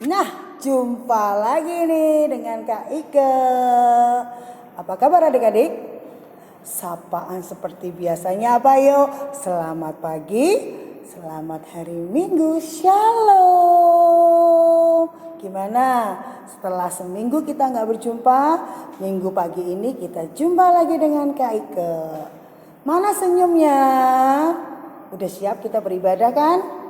Nah, jumpa lagi nih dengan Kak Ike. Apa kabar adik-adik? Sapaan seperti biasanya apa yuk? Selamat pagi, selamat hari Minggu, Shalom. Gimana? Setelah seminggu kita nggak berjumpa, minggu pagi ini kita jumpa lagi dengan Kak Ike. Mana senyumnya? Udah siap kita beribadah kan?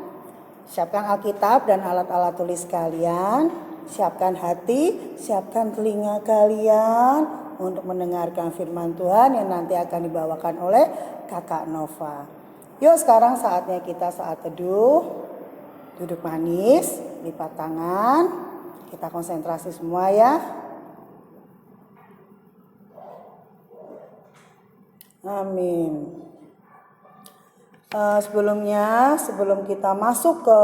Siapkan Alkitab dan alat-alat tulis kalian. Siapkan hati, siapkan telinga kalian untuk mendengarkan firman Tuhan yang nanti akan dibawakan oleh Kakak Nova. Yuk sekarang saatnya kita saat teduh. Duduk manis, lipat tangan. Kita konsentrasi semua ya. Amin. Sebelum kita masuk ke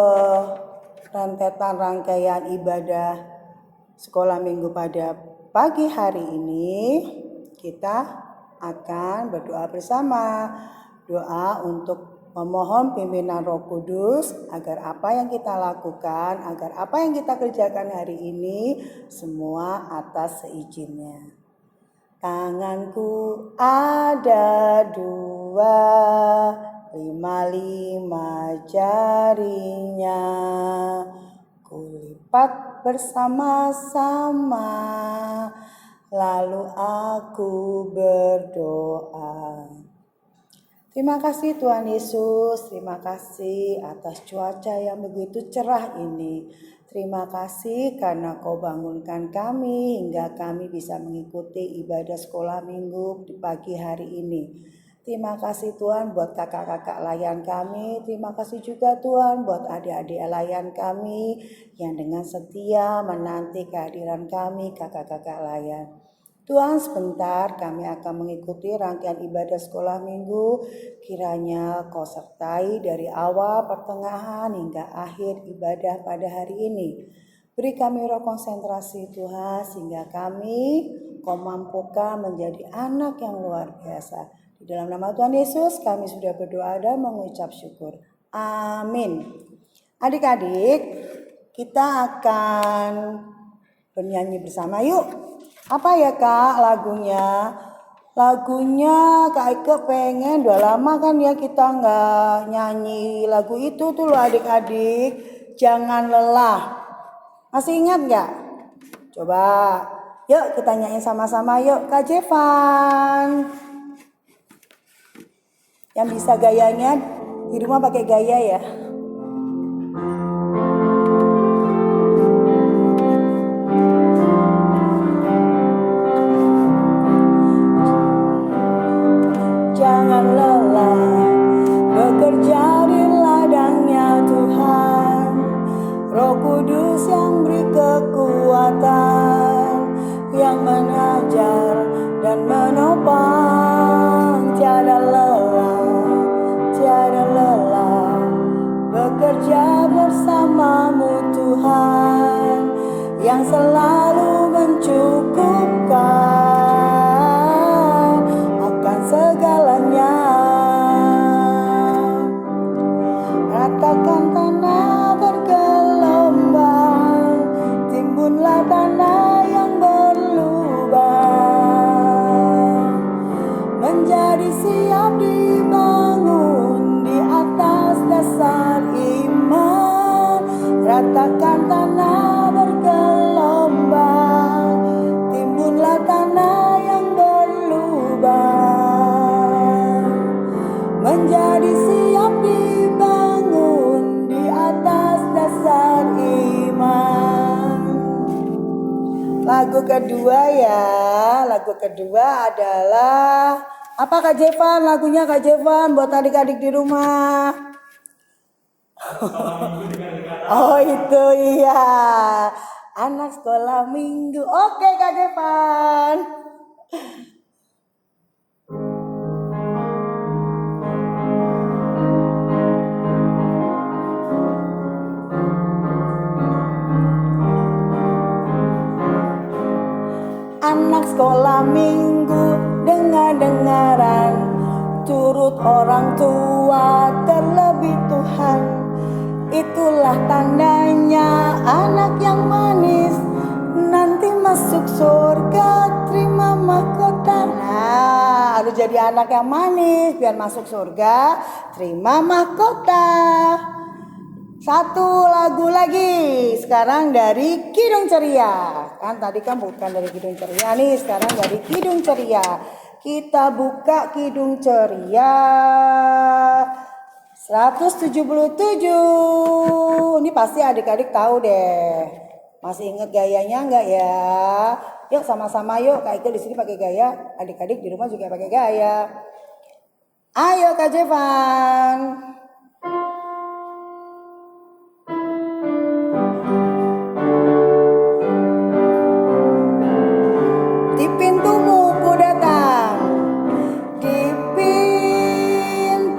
rentetan rangkaian ibadah sekolah minggu pada pagi hari ini, kita akan berdoa bersama. Doa untuk memohon pimpinan Roh Kudus agar apa yang kita lakukan, agar apa yang kita kerjakan hari ini semua atas seizinnya. Tanganku ada 2, 5 jarinya, kulipat bersama-sama, lalu aku berdoa. Terima kasih Tuhan Yesus, terima kasih atas cuaca yang begitu cerah ini. Terima kasih karena Kau bangunkan kami hingga kami bisa mengikuti ibadah sekolah minggu di pagi hari ini. Terima kasih Tuhan buat kakak-kakak layan kami. Terima kasih juga Tuhan buat adik-adik layan kami yang dengan setia menanti kehadiran kami kakak-kakak layan. Tuhan sebentar kami akan mengikuti rangkaian ibadah sekolah minggu. Kiranya Kau sertai dari awal, pertengahan hingga akhir ibadah pada hari ini. Beri kami roh konsentrasi Tuhan sehingga kami Kau mampukan menjadi anak yang luar biasa. Di dalam nama Tuhan Yesus kami sudah berdoa dan mengucap syukur. Amin. Adik-adik, kita akan bernyanyi bersama yuk. Apa ya Kak lagunya? Lagunya Kak Ike pengen, udah lama kan ya kita nggak nyanyi lagu itu tuh loh adik-adik. Jangan lelah. Masih ingat nggak? Coba, yuk kita nyanyi sama-sama yuk Kak Jevan. Yang bisa gayanya di rumah pakai gaya ya. Jangan lelah bekerja di ladangnya Tuhan. Roh Kudus yang beri kekuatan, yang mengajar dan menopang. Tiada lelah bekerja bersamamu Tuhan, yang selalu mencukupkan akan segalanya. Ratakan tanah bergelombang, timbunlah tanah yang berlubang, menjadi siap dibangun di atas dasar iman. Ratakan tanah bergelombang, timbunlah tanah yang berlubang, menjadi siap dibangun di atas dasar iman. Lagu kedua ya, lagu kedua adalah apa Kak Jevan? Lagunya Kak Jevan buat adik-adik di rumah. Oh itu iya, anak sekolah minggu. Oke Kak Jevan. Anak sekolah minggu dengar-dengaran, turut orang tua terlebih Tuhan. itulah tandanya anak yang manis, nanti masuk surga terima mahkota. Nah, harus jadi anak yang manis biar masuk surga terima mahkota. Satu lagu lagi sekarang dari Kidung Ceria. Kan tadi kan bukan dari Kidung Ceria nih, sekarang dari Kidung Ceria. Kita buka Kidung Ceria 177. Ini pasti adik-adik tahu deh. Masih inget gayanya enggak ya? Yuk sama-sama yuk. Kak Ike di sini pakai gaya, adik-adik di rumah juga pakai gaya. Ayo Kak Jevan. Di pintumu ku datang, di pintumu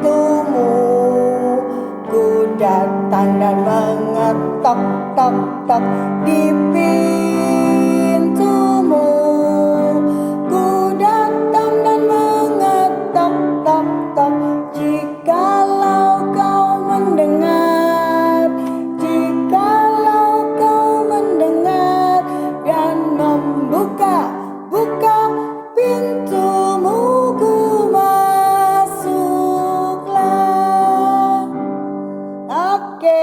ku datang dan mengetok tok tok. Di pintumu ku datang dan mengetok tok tok. Jikalau kau mendengar, jikalau kau mendengar dan membuka pintumu, ku masuklah. Oke,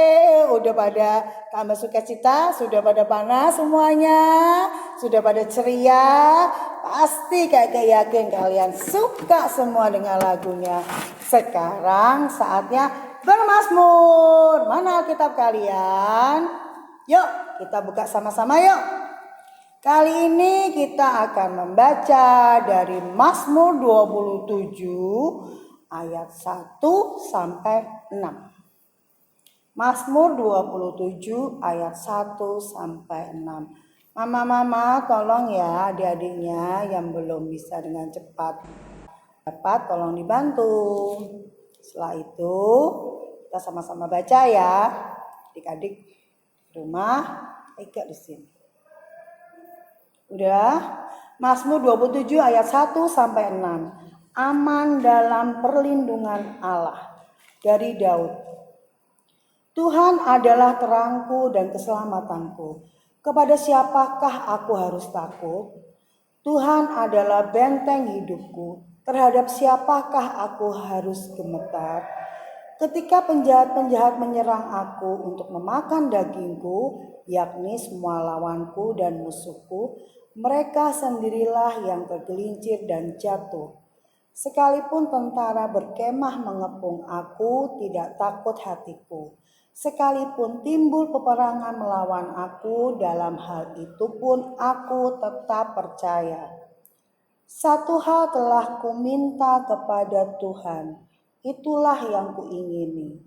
udah pada tambah sukacita, sudah pada panas semuanya, sudah pada ceria. Pasti kayak yakin kalian suka semua dengan lagunya. Sekarang saatnya bermazmur. Mana Alkitab kalian? Yuk kita buka sama-sama yuk. Kali ini kita akan membaca dari Mazmur 27 ayat 1 sampai 6. Mazmur 27 ayat 1 sampai 6. Mama-mama tolong ya adik-adiknya yang belum bisa dengan cepat dapat tolong dibantu. Setelah itu kita sama-sama baca ya. Adik-adik rumah ikut di sini. Udah? Mazmur 27 ayat 1 sampai 6. Aman dalam perlindungan Allah. Dari Daud. Tuhan adalah terangku dan keselamatanku. Kepada siapakah aku harus takut? Tuhan adalah benteng hidupku. Terhadap siapakah aku harus gemetar? Ketika penjahat-penjahat menyerang aku untuk memakan dagingku, yakni semua lawanku dan musuhku, mereka sendirilah yang tergelincir dan jatuh. Sekalipun tentara berkemah mengepung aku, tidak takut hatiku. Sekalipun timbul peperangan melawan aku, dalam hal itu pun aku tetap percaya. Satu hal telah kuminta kepada Tuhan, itulah yang kuingini,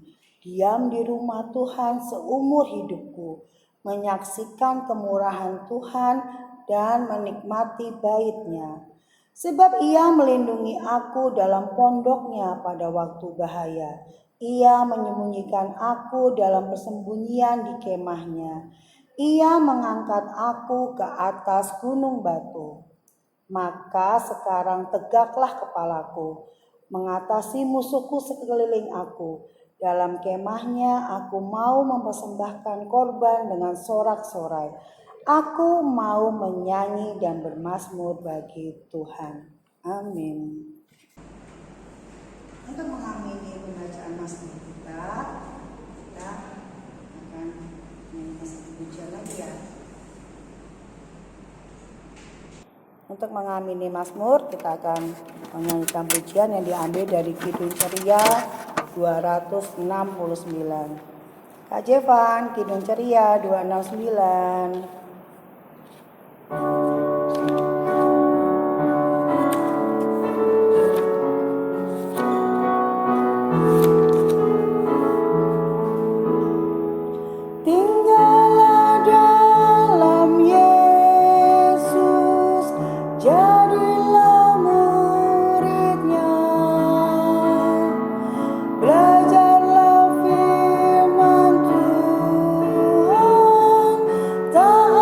diam di rumah Tuhan seumur hidupku, menyaksikan kemurahan Tuhan dan menikmati bait-Nya. Sebab Ia melindungi aku dalam pondoknya pada waktu bahaya. Ia menyembunyikan aku dalam persembunyian di kemahnya. Ia mengangkat aku ke atas gunung batu. Maka sekarang tegaklah kepalaku, mengatasi musuhku sekeliling aku. Dalam kemahnya aku mau mempersembahkan korban dengan sorak-sorai. Aku mau menyanyi dan bermazmur bagi Tuhan. Amin. Untuk mengamini pembacaan mazmur kita akan menyanyi satu pujian lagi ya. Untuk mengamini mazmur kita akan menyanyikan pujian yang diambil dari Kidung Ceria 269. Kak Jevan, Kidung Ceria 269. Tak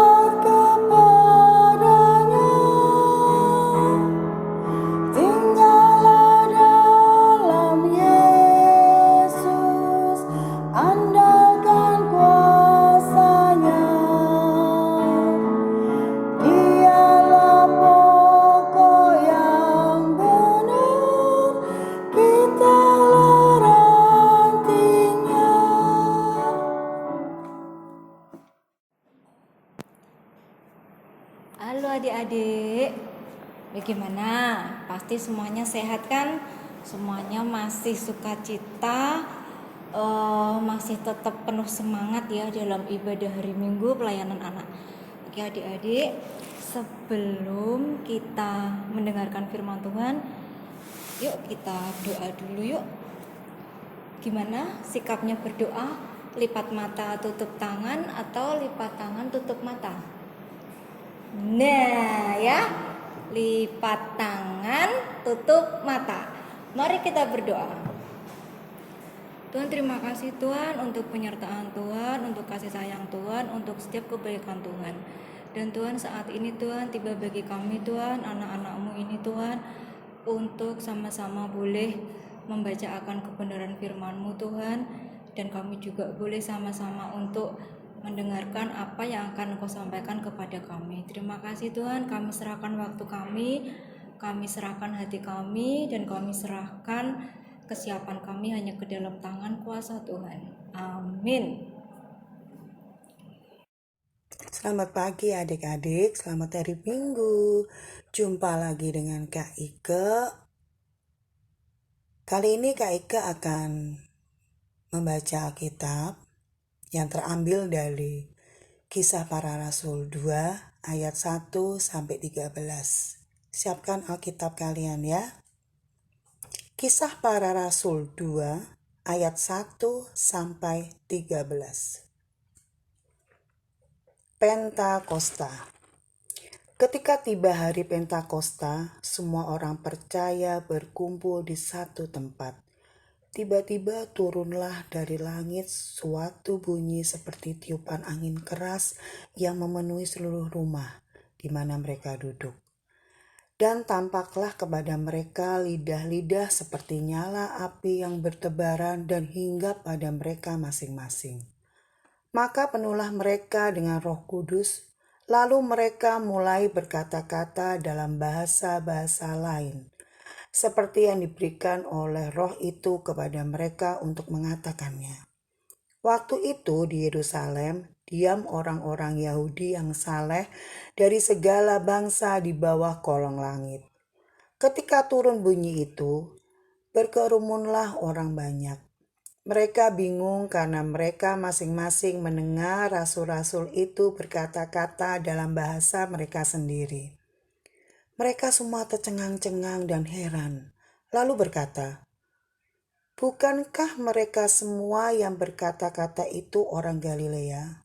Halo adik-adik, bagaimana? Pasti semuanya sehat kan? Semuanya masih sukacita, masih tetap penuh semangat ya dalam ibadah hari Minggu pelayanan anak. Oke adik-adik, sebelum kita mendengarkan firman Tuhan, yuk kita doa dulu yuk. Gimana sikapnya berdoa? Lipat mata tutup tangan atau lipat tangan tutup mata? Nah ya, lipat tangan tutup mata. Mari kita berdoa. Tuhan, terima kasih Tuhan untuk penyertaan Tuhan, untuk kasih sayang Tuhan, untuk setiap kebaikan Tuhan. Dan Tuhan, saat ini Tuhan tiba bagi kami Tuhan, anak-anak-Mu ini Tuhan, untuk sama-sama boleh membaca akan kebenaran firman-Mu Tuhan. Dan kami juga boleh sama-sama untuk mendengarkan apa yang akan Engkau sampaikan kepada kami. Terima kasih Tuhan, kami serahkan waktu kami serahkan hati kami, dan kami serahkan kesiapan kami hanya ke dalam tangan kuasa Tuhan. Amin. Selamat pagi adik-adik, selamat hari Minggu. Jumpa lagi dengan Kak Ike. Kali ini Kak Ike akan membaca Alkitab yang terambil dari Kisah Para Rasul 2 ayat 1 sampai 13. Siapkan Alkitab kalian ya. Kisah Para Rasul 2 ayat 1 sampai 13. Pentakosta. Ketika tiba hari Pentakosta, semua orang percaya berkumpul di satu tempat. Tiba-tiba turunlah dari langit suatu bunyi seperti tiupan angin keras yang memenuhi seluruh rumah di mana mereka duduk. Dan tampaklah kepada mereka lidah-lidah seperti nyala api yang bertebaran dan hinggap pada mereka masing-masing. Maka penuhlah mereka dengan Roh Kudus, lalu mereka mulai berkata-kata dalam bahasa-bahasa lain, seperti yang diberikan oleh Roh itu kepada mereka untuk mengatakannya. Waktu itu di Yerusalem diam orang-orang Yahudi yang saleh dari segala bangsa di bawah kolong langit. Ketika turun bunyi itu, berkerumunlah orang banyak. Mereka bingung karena mereka masing-masing mendengar rasul-rasul itu berkata-kata dalam bahasa mereka sendiri. Mereka semua tercengang-cengang dan heran, lalu berkata, "Bukankah mereka semua yang berkata-kata itu orang Galilea?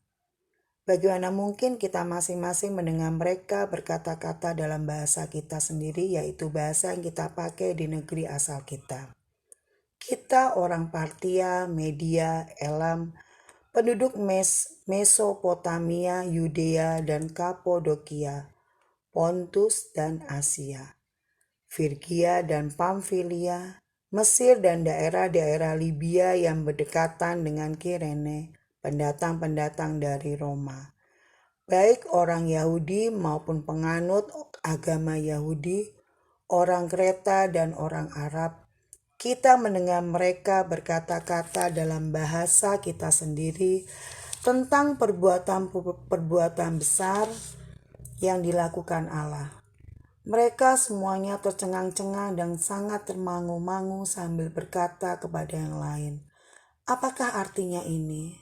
Bagaimana mungkin kita masing-masing mendengar mereka berkata-kata dalam bahasa kita sendiri, yaitu bahasa yang kita pakai di negeri asal kita? Kita orang Partia, Media, Elam, penduduk Mesopotamia, Yudea dan Kapodokia, Pontus dan Asia, Frigia dan Pamfilia, Mesir dan daerah-daerah Libya yang berdekatan dengan Kirene, pendatang-pendatang dari Roma, baik orang Yahudi maupun penganut agama Yahudi, orang Kreta dan orang Arab. Kita mendengar mereka berkata-kata dalam bahasa kita sendiri tentang perbuatan besar yang dilakukan Allah. Mereka semuanya tercengang-cengang dan sangat termangu-mangu sambil berkata kepada yang lain, "Apakah artinya ini?"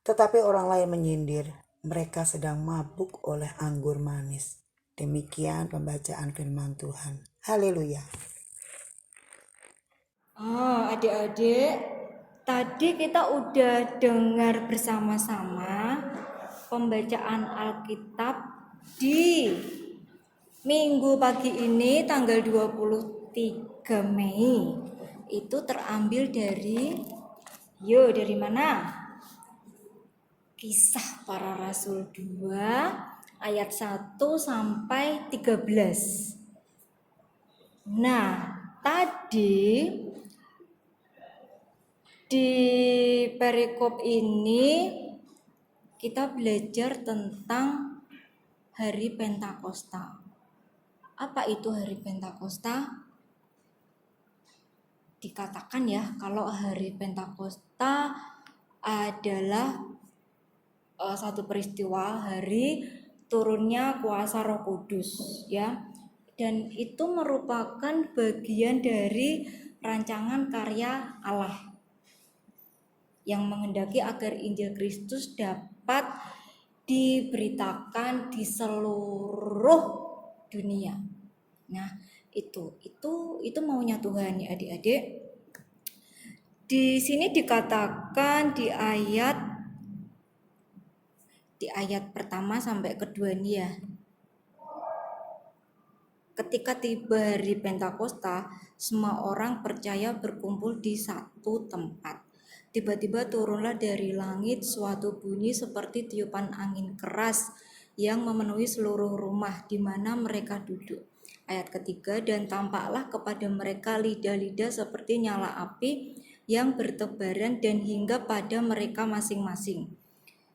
Tetapi orang lain menyindir, "Mereka sedang mabuk oleh anggur manis." Demikian pembacaan firman Tuhan. Haleluya. Adik-adik, tadi kita udah dengar bersama-sama pembacaan Alkitab di Minggu pagi ini tanggal 23 Mei. Itu terambil dari dari mana? Kisah Para Rasul 2 ayat 1 sampai 13. Nah, tadi di perikop ini kita belajar tentang hari Pentakosta. Apa itu hari Pentakosta? Dikatakan ya kalau hari Pentakosta adalah satu peristiwa hari turunnya kuasa Roh Kudus ya. Dan itu merupakan bagian dari rancangan karya Allah yang menghendaki agar Injil Kristus dapat diberitakan di seluruh dunia. Nah, itu maunya Tuhan ya adik-adik. Di sini dikatakan di ayat pertama sampai kedua nih ya. Ketika tiba hari Pentakosta, semua orang percaya berkumpul di satu tempat. Tiba-tiba turunlah dari langit suatu bunyi seperti tiupan angin keras yang memenuhi seluruh rumah di mana mereka duduk. Ayat ketiga, dan tampaklah kepada mereka lidah-lidah seperti nyala api yang bertebaran dan hingga pada mereka masing-masing.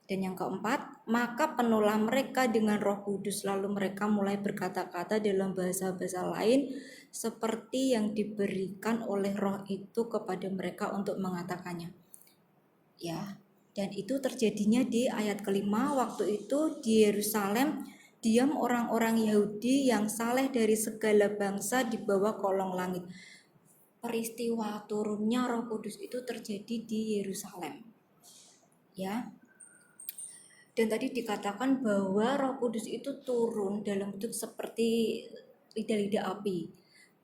Dan yang keempat, maka penuhlah mereka dengan Roh Kudus, lalu mereka mulai berkata-kata dalam bahasa-bahasa lain seperti yang diberikan oleh Roh itu kepada mereka untuk mengatakannya. Ya, dan itu terjadinya di ayat kelima. Waktu itu di Yerusalem diam orang-orang Yahudi yang saleh dari segala bangsa di bawah kolong langit. Peristiwa turunnya Roh Kudus itu terjadi di Yerusalem. Ya. Dan tadi dikatakan bahwa Roh Kudus itu turun dalam bentuk seperti lidah-lidah api.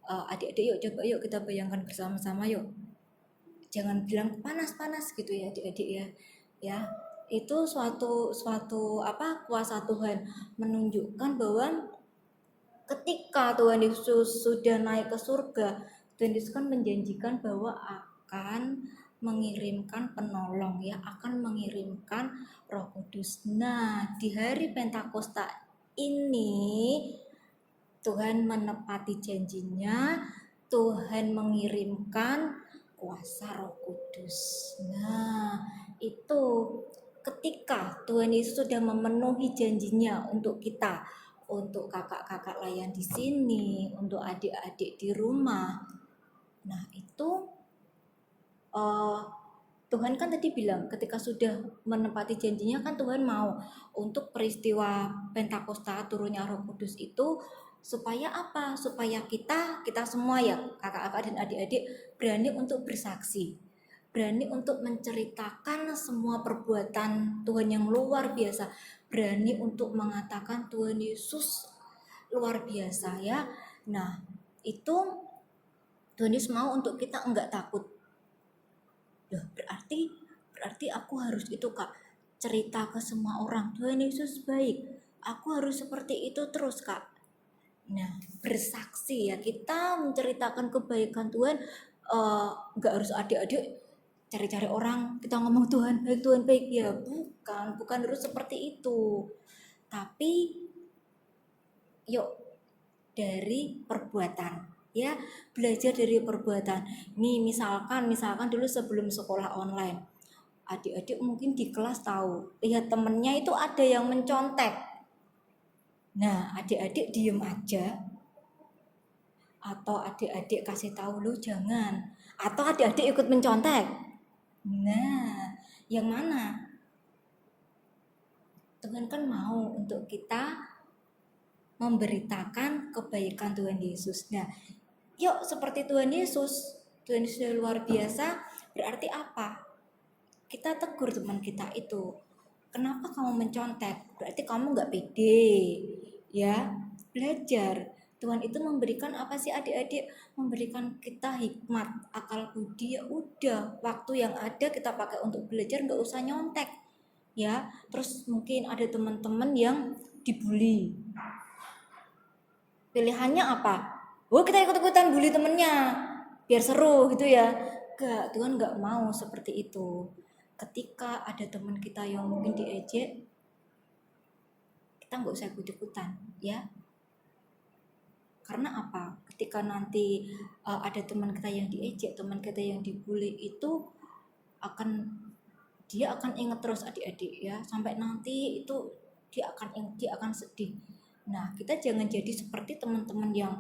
Adik-adik yuk kita bayangkan bersama-sama yuk. Jangan bilang panas-panas gitu ya adik-adik ya. Ya, itu suatu kuasa Tuhan menunjukkan bahwa ketika Tuhan Yesus sudah naik ke surga, Tuhan Yesus kan menjanjikan bahwa akan mengirimkan penolong ya, akan mengirimkan Roh Kudus. Nah, di hari Pentakosta ini Tuhan menepati janjinya, Tuhan mengirimkan kuasa Roh Kudus. Nah, itu ketika Tuhan Yesus sudah memenuhi janjinya untuk kita, untuk kakak-kakak layan di sini, untuk adik-adik di rumah. Nah, itu Tuhan kan tadi bilang ketika sudah menepati janjinya kan Tuhan mau untuk peristiwa Pentakosta turunnya Roh Kudus itu supaya apa? Supaya kita semua ya kakak-kakak dan adik-adik berani untuk bersaksi, berani untuk menceritakan semua perbuatan Tuhan yang luar biasa, berani untuk mengatakan Tuhan Yesus luar biasa ya. Nah, itu Tuhan Yesus mau untuk kita enggak takut. Loh, berarti aku harus itu Kak, cerita ke semua orang Tuhan Yesus baik. Aku harus seperti itu terus Kak. Nah, bersaksi ya, kita menceritakan kebaikan Tuhan, nggak harus adik-adik cari-cari orang kita ngomong Tuhan baik ya, bukan harus seperti itu. Tapi yuk dari perbuatan ya, belajar dari perbuatan. Nih misalkan dulu sebelum sekolah online, adik-adik mungkin di kelas tahu lihat temennya itu ada yang mencontek. Nah, adik-adik diem aja atau adik-adik kasih tahu lu jangan, atau adik-adik ikut mencontek. Nah, yang mana? Tuhan kan mau untuk kita memberitakan kebaikan Tuhan Yesus. Nah, yuk seperti Tuhan Yesus luar biasa, berarti apa? Kita tegur teman kita itu, kenapa kamu mencontek? Berarti kamu nggak pede ya. Belajar, Tuhan itu memberikan apa sih adik-adik? Memberikan kita hikmat, akal budi. Ya udah, waktu yang ada kita pakai untuk belajar, nggak usah nyontek ya. Terus mungkin ada teman-teman yang dibully, pilihannya apa? Oh, kita ikut-ikutan bully temennya biar seru gitu ya. Gak, Tuhan gak mau seperti itu. Ketika ada teman kita yang mungkin diejek, kita gak usah ikut-ikutan ya. Karena apa? Ketika nanti ada teman kita yang diejek, teman kita yang dibully, itu dia akan ingat terus adik-adik ya, sampai nanti itu dia akan sedih. Nah, kita jangan jadi seperti teman-teman yang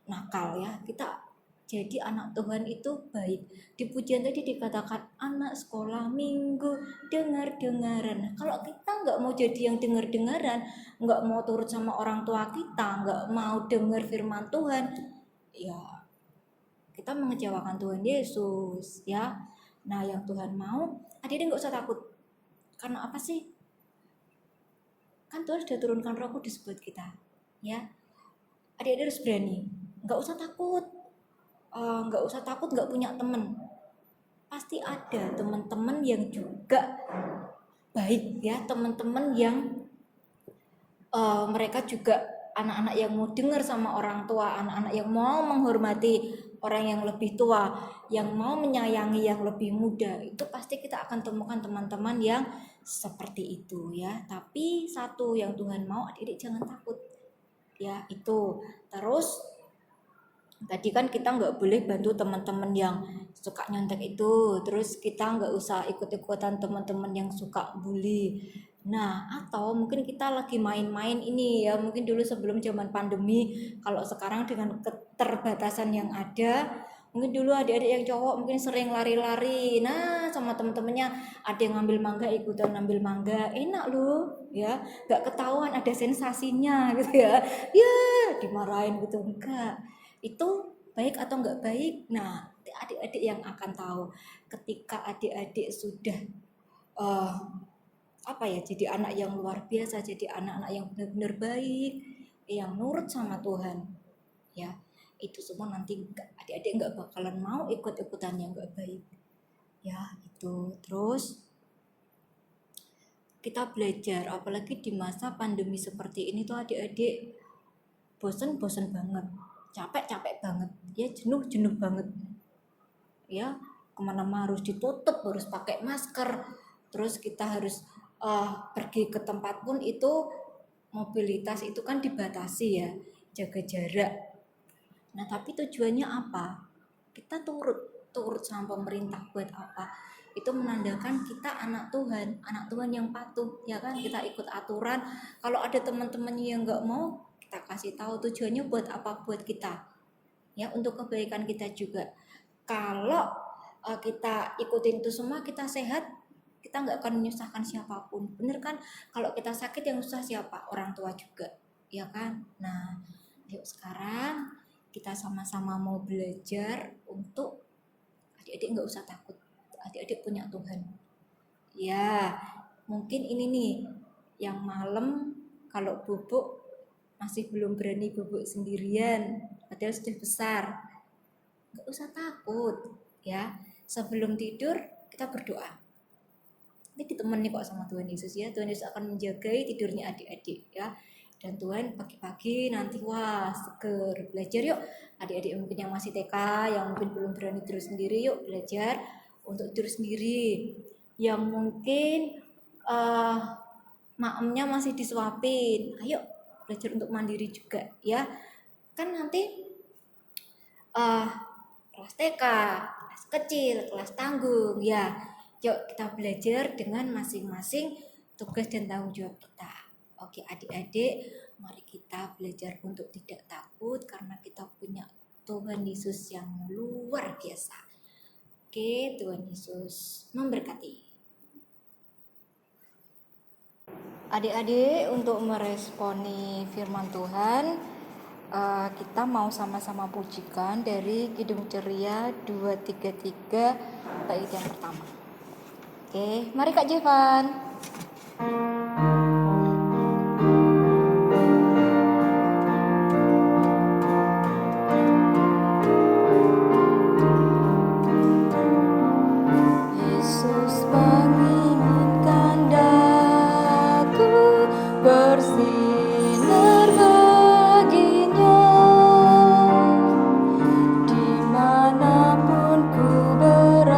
nakal ya. Kita Jadi anak Tuhan itu baik. Di pujian tadi dikatakan anak sekolah minggu dengar-dengaran. Nah, kalau kita nggak mau jadi yang dengar-dengaran, nggak mau turut sama orang tua kita, nggak mau dengar firman Tuhan, ya kita mengecewakan Tuhan Yesus, ya. Nah, yang Tuhan mau, adik-adik nggak usah takut. Karena apa sih? Kan Tuhan sudah turunkan Roh Kudus buat kita, ya. Adik-adik harus berani, nggak usah takut. Nggak usah takut nggak punya teman, pasti ada teman-teman yang juga baik, ya, teman-teman yang mereka juga anak-anak yang mau dengar sama orang tua, anak-anak yang mau menghormati orang yang lebih tua, yang mau menyayangi yang lebih muda. Itu pasti kita akan temukan teman-teman yang seperti itu, ya. Tapi satu yang Tuhan mau, adik-adik jangan takut, ya. Itu terus tadi kan kita nggak boleh bantu teman-teman yang suka nyontek itu, terus kita nggak usah ikut-ikutan teman-teman yang suka bully. Nah, atau mungkin kita lagi main-main ini, ya, mungkin dulu sebelum zaman pandemi, kalau sekarang dengan keterbatasan yang ada, mungkin dulu adik-adik yang cowok mungkin sering lari-lari, nah sama teman-temannya ada yang ngambil mangga, ikutan ngambil mangga, enak loh, ya, nggak ketahuan, ada sensasinya gitu, ya, dimarahin gitu, enggak. Itu baik atau enggak baik, nah adik-adik yang akan tahu. Ketika adik-adik sudah jadi anak yang luar biasa, jadi anak-anak yang benar-benar baik, yang nurut sama Tuhan, ya, itu semua nanti adik-adik nggak bakalan mau ikut-ikutan yang nggak baik, ya. Itu terus kita belajar, apalagi di masa pandemi seperti ini tuh adik-adik bosen banget, capek banget, ya, jenuh banget, ya, kemana-mana harus ditutup, harus pakai masker, terus kita harus pergi ke tempat pun itu mobilitas itu kan dibatasi, ya, jaga jarak. Nah, tapi tujuannya apa? Kita turut sama pemerintah buat apa? Itu menandakan kita anak Tuhan yang patuh, ya kan, kita ikut aturan. Kalau ada teman-temannya yang nggak mau, kita kasih tahu tujuannya buat apa, buat kita, ya, untuk kebaikan kita juga. Kalau kita ikutin itu semua, kita sehat, kita nggak akan menyusahkan siapapun, bener kan? Kalau kita sakit yang susah siapa? Orang tua juga, ya kan? Nah, yuk sekarang kita sama-sama mau belajar untuk adik-adik nggak usah takut, adik-adik punya Tuhan, ya. Mungkin ini nih yang malam kalau bubuk masih belum berani bubuk sendirian, padahal sudah besar, nggak usah takut, ya. Sebelum tidur kita berdoa, ini ditemani kok sama Tuhan Yesus, ya. Tuhan Yesus akan menjagai tidurnya adik-adik, ya. Dan Tuhan pagi-pagi nanti wah seger belajar. Yuk adik-adik mungkin yang masih TK, yang mungkin belum berani tidur sendiri, yuk belajar untuk tidur sendiri. Yang mungkin maemnya masih disuapin, ayo belajar untuk mandiri juga, ya. Kan nanti kelas TK, kelas kecil, kelas tanggung, ya. Yuk kita belajar dengan masing-masing tugas dan tanggung jawab kita. Oke adik-adik, mari kita belajar untuk tidak takut karena kita punya Tuhan Yesus yang luar biasa. Oke, Tuhan Yesus memberkati. Adik-adik, untuk meresponi firman Tuhan, kita mau sama-sama pujikan dari Kidung Ceria 233 bait yang pertama. Oke, mari Kak Jevan. Ku mengenal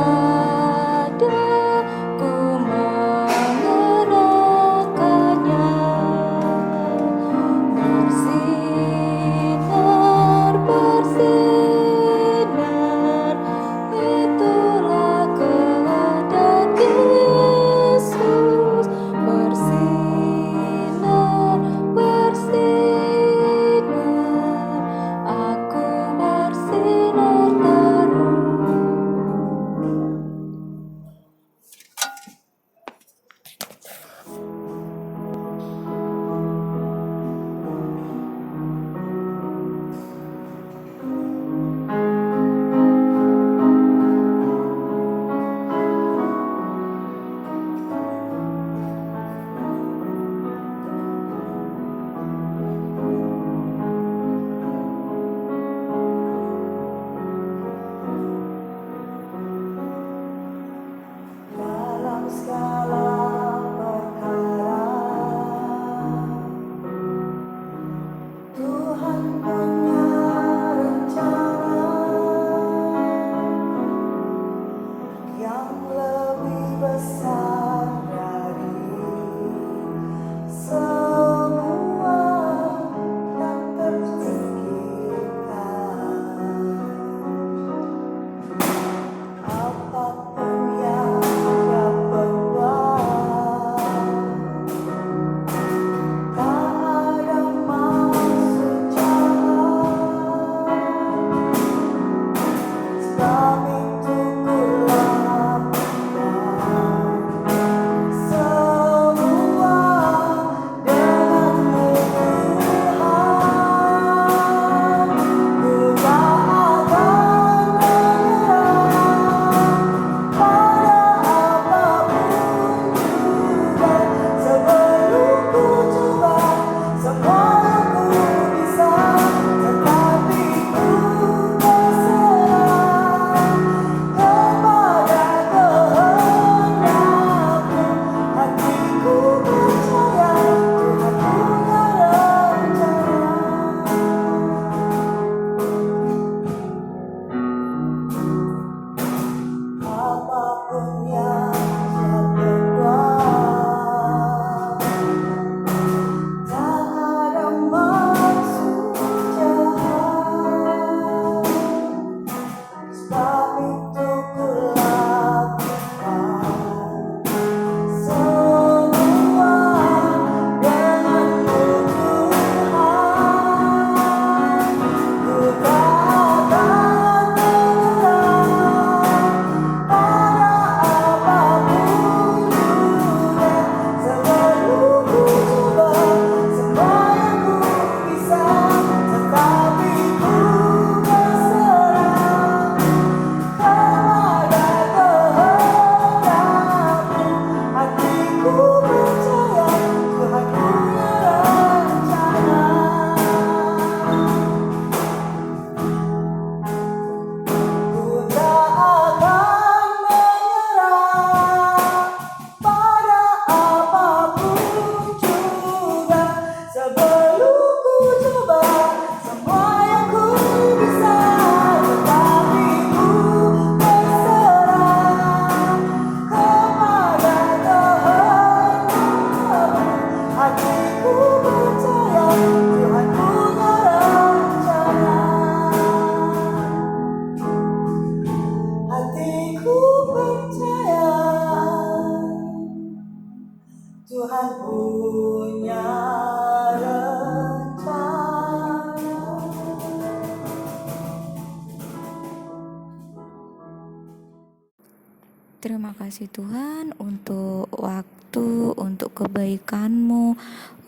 kasih Tuhan untuk waktu, untuk kebaikan-Mu,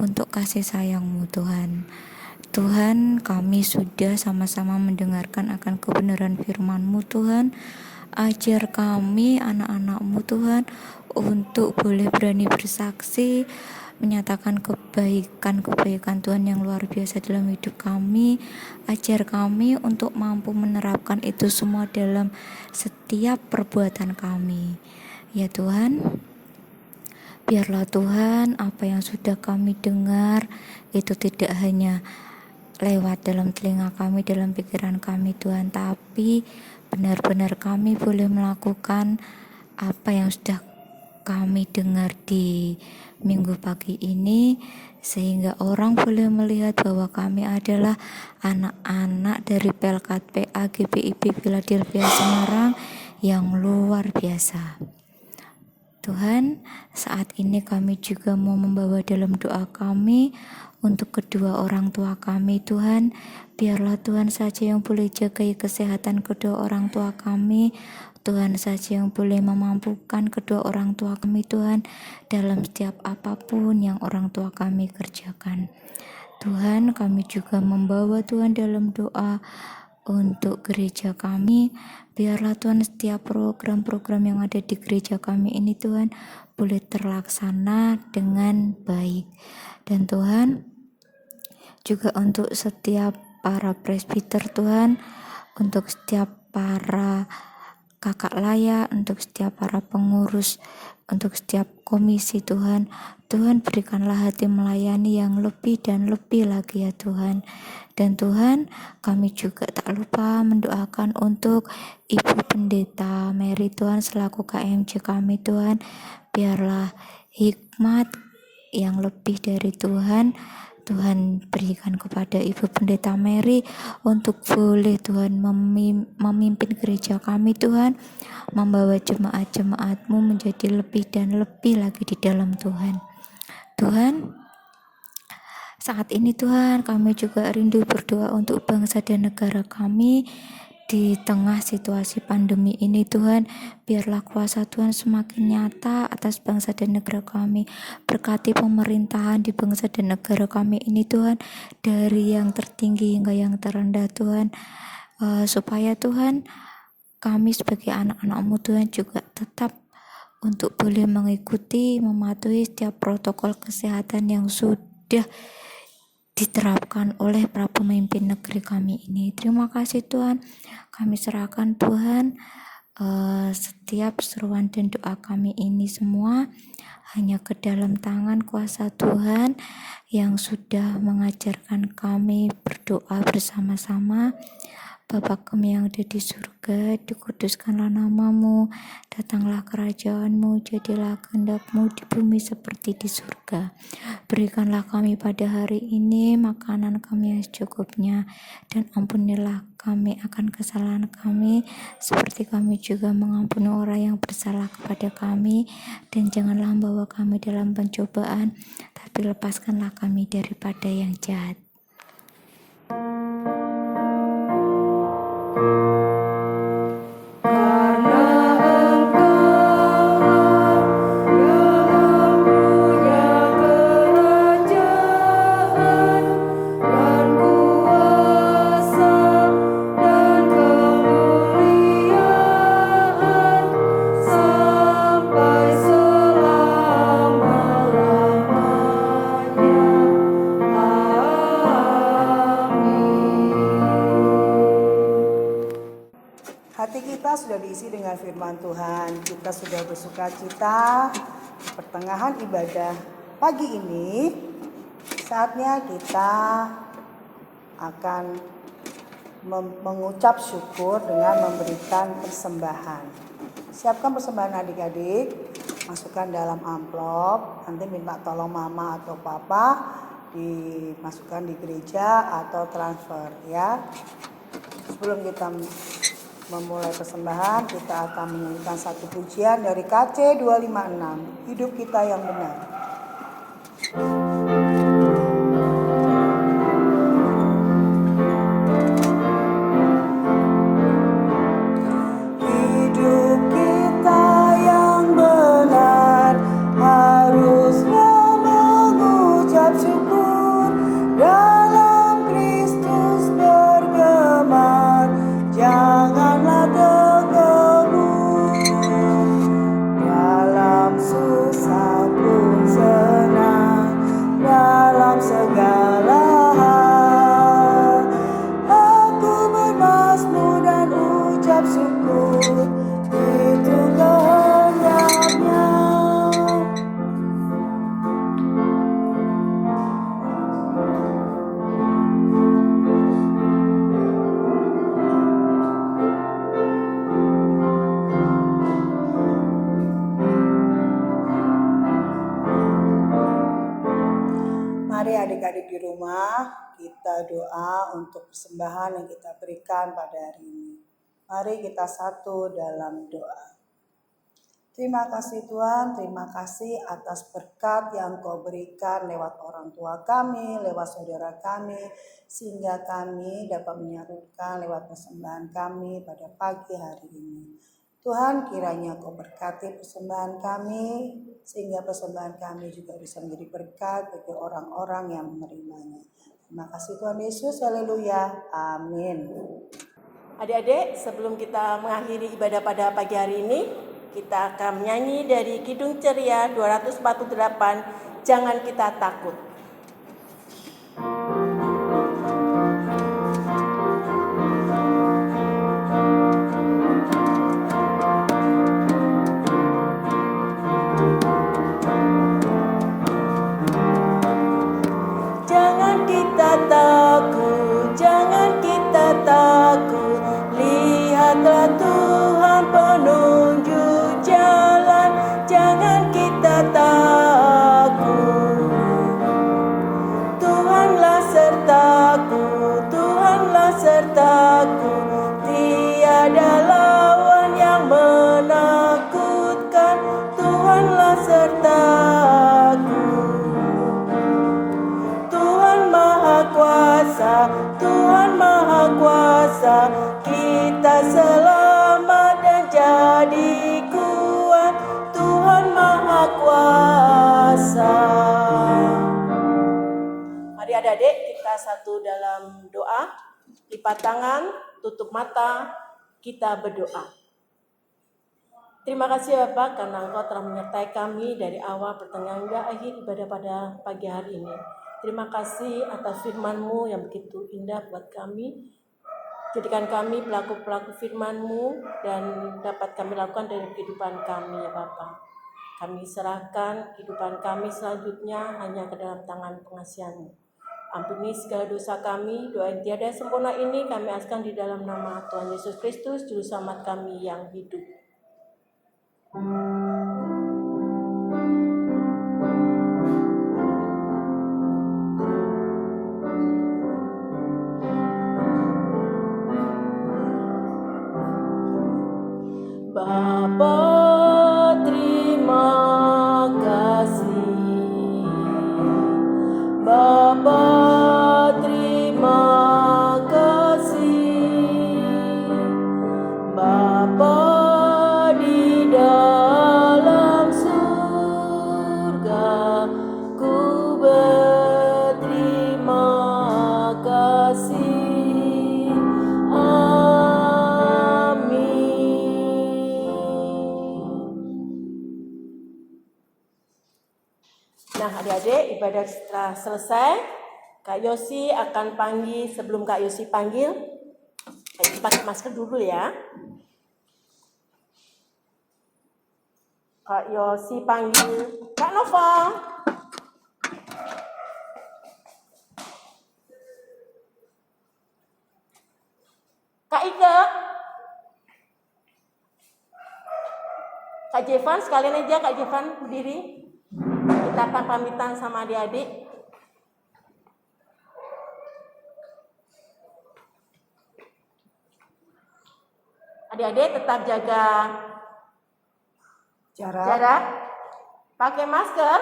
untuk kasih sayang-Mu Tuhan. Tuhan, kami sudah sama-sama mendengarkan akan kebenaran firman-Mu Tuhan. Ajar kami anak-anak-Mu Tuhan untuk boleh berani bersaksi, menyatakan kebaikan-kebaikan Tuhan yang luar biasa dalam hidup kami. Ajar kami untuk mampu menerapkan itu semua dalam setiap perbuatan kami. Ya Tuhan, biarlah Tuhan apa yang sudah kami dengar itu tidak hanya lewat dalam telinga kami, dalam pikiran kami Tuhan, tapi benar-benar kami boleh melakukan apa yang sudah kami dengar di minggu pagi ini, sehingga orang boleh melihat bahwa kami adalah anak-anak dari Pelkat PA GPIB Philadelphia Semarang yang luar biasa. Tuhan, saat ini kami juga mau membawa dalam doa kami untuk kedua orang tua kami Tuhan. Biarlah Tuhan saja yang boleh jagai kesehatan kedua orang tua kami. Tuhan saja yang boleh memampukan kedua orang tua kami Tuhan dalam setiap apapun yang orang tua kami kerjakan. Tuhan, kami juga membawa Tuhan dalam doa untuk gereja kami. Biarlah Tuhan setiap program-program yang ada di gereja kami ini Tuhan boleh terlaksana dengan baik. Dan Tuhan, juga untuk setiap para presbiter Tuhan, untuk setiap para kakak layak, untuk setiap para pengurus, untuk setiap komisi Tuhan. Tuhan, berikanlah hati melayani yang lebih dan lebih lagi ya Tuhan. Dan Tuhan, kami juga tak lupa mendoakan untuk Ibu Pendeta Mary Tuhan selaku KMJ kami Tuhan. Biarlah hikmat yang lebih dari Tuhan berikan kepada Ibu Pendeta Mary untuk boleh Tuhan memimpin gereja kami Tuhan, membawa jemaat-jemaat-Mu menjadi lebih dan lebih lagi di dalam Tuhan. Tuhan, saat ini Tuhan kami juga rindu berdoa untuk bangsa dan negara kami. Di tengah situasi pandemi ini Tuhan, biarlah kuasa Tuhan semakin nyata atas bangsa dan negara kami. Berkati pemerintahan di bangsa dan negara kami ini Tuhan, dari yang tertinggi hingga yang terendah Tuhan, supaya Tuhan kami sebagai anak-anak-Mu Tuhan juga tetap untuk boleh mengikuti, mematuhi setiap protokol kesehatan yang sudah diterapkan oleh para pemimpin negeri kami ini. Terima kasih Tuhan, kami serahkan Tuhan setiap seruan dan doa kami ini semua hanya ke dalam tangan kuasa Tuhan yang sudah mengajarkan kami berdoa bersama-sama. Bapa kami yang ada di surga, dikuduskanlah nama-Mu, datanglah kerajaan-Mu, jadilah kehendak-Mu di bumi seperti di surga. Berikanlah kami pada hari ini makanan kami yang secukupnya, dan ampunilah kami akan kesalahan kami, seperti kami juga mengampuni orang yang bersalah kepada kami, dan janganlah membawa kami dalam pencobaan, tapi lepaskanlah kami daripada yang jahat. Hati kita sudah diisi dengan firman Tuhan. Kita sudah bersuka cita di pertengahan ibadah pagi ini. Saatnya kita akan mengucap syukur dengan memberikan persembahan. Siapkan persembahan adik-adik, masukkan dalam amplop. Nanti minta tolong mama atau papa dimasukkan di gereja atau transfer ya. Sebelum kita memulai persembahan, kita akan menyanyikan satu pujian dari KC 256, Hidup Kita Yang Benar. Hidup kita yang rumah kita doa untuk persembahan yang kita berikan pada hari ini. Mari kita satu dalam doa. Terima kasih Tuhan, terima kasih atas berkat yang Kau berikan lewat orang tua kami, lewat saudara kami, sehingga kami dapat menyalurkan lewat persembahan kami pada pagi hari ini. Tuhan, kiranya Kau berkati persembahan kami, sehingga persembahan kami juga bisa menjadi berkat bagi orang-orang yang menerimanya. Terima kasih Tuhan Yesus, haleluya, amin. Adik-adik, sebelum kita mengakhiri ibadah pada pagi hari ini, kita akan menyanyi dari Kidung Ceria 248, Jangan Kita Takut. Jangan kita takut, jangan kita takut. Lihatlah Tuhan penunjuk jalan, jangan kita takut. Tuhanlah sertaku, Tuhanlah sertaku. Tiada lawan yang menakutkan, Tuhanlah sertaku. Tuhan Maha Kuasa, Tuhan Maha Kuasa, kita selamat dan jadi kuat. Tuhan Maha Kuasa. Mari adik-adik kita satu dalam doa, lipat tangan, tutup mata, kita berdoa. Terima kasih Bapak karena Engkau telah menyertai kami dari awal pertengahan hingga akhir ibadah pada pagi hari ini. Terima kasih atas firman-Mu yang begitu indah buat kami. Jadikan kami pelaku-pelaku firman-Mu dan dapat kami lakukan dari kehidupan kami ya Bapa. Kami serahkan kehidupan kami selanjutnya hanya ke dalam tangan pengasihan-Mu. Ampuni segala dosa kami, doa yang tiada sempurna ini kami askan di dalam nama Tuhan Yesus Kristus, Juru Selamat kami yang hidup. Bapa, terima kasih. Bapa, terima kasih. Bapa di dalam surga, ku berterima kasih. Nah adik-adik, ibadah setelah selesai, Kak Yosi akan panggil. Sebelum Kak Yosi panggil, pakai masker dulu ya. Kak Yosi panggil Kak Nova. Kak Ike. Kak Jevan, sekalian aja Kak Jevan berdiri. Kita akan pamitan sama adik-adik. Adik-adik tetap jaga jarak, pakai masker,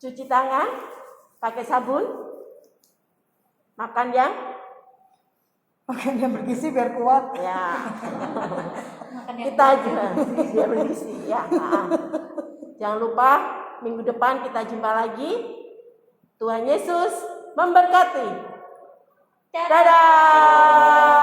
cuci tangan, pakai sabun, makan yang bergizi biar kuat. Ya, kita aja biar bergizi ya. Jangan lupa minggu depan kita jumpa lagi. Tuhan Yesus memberkati. Dadah.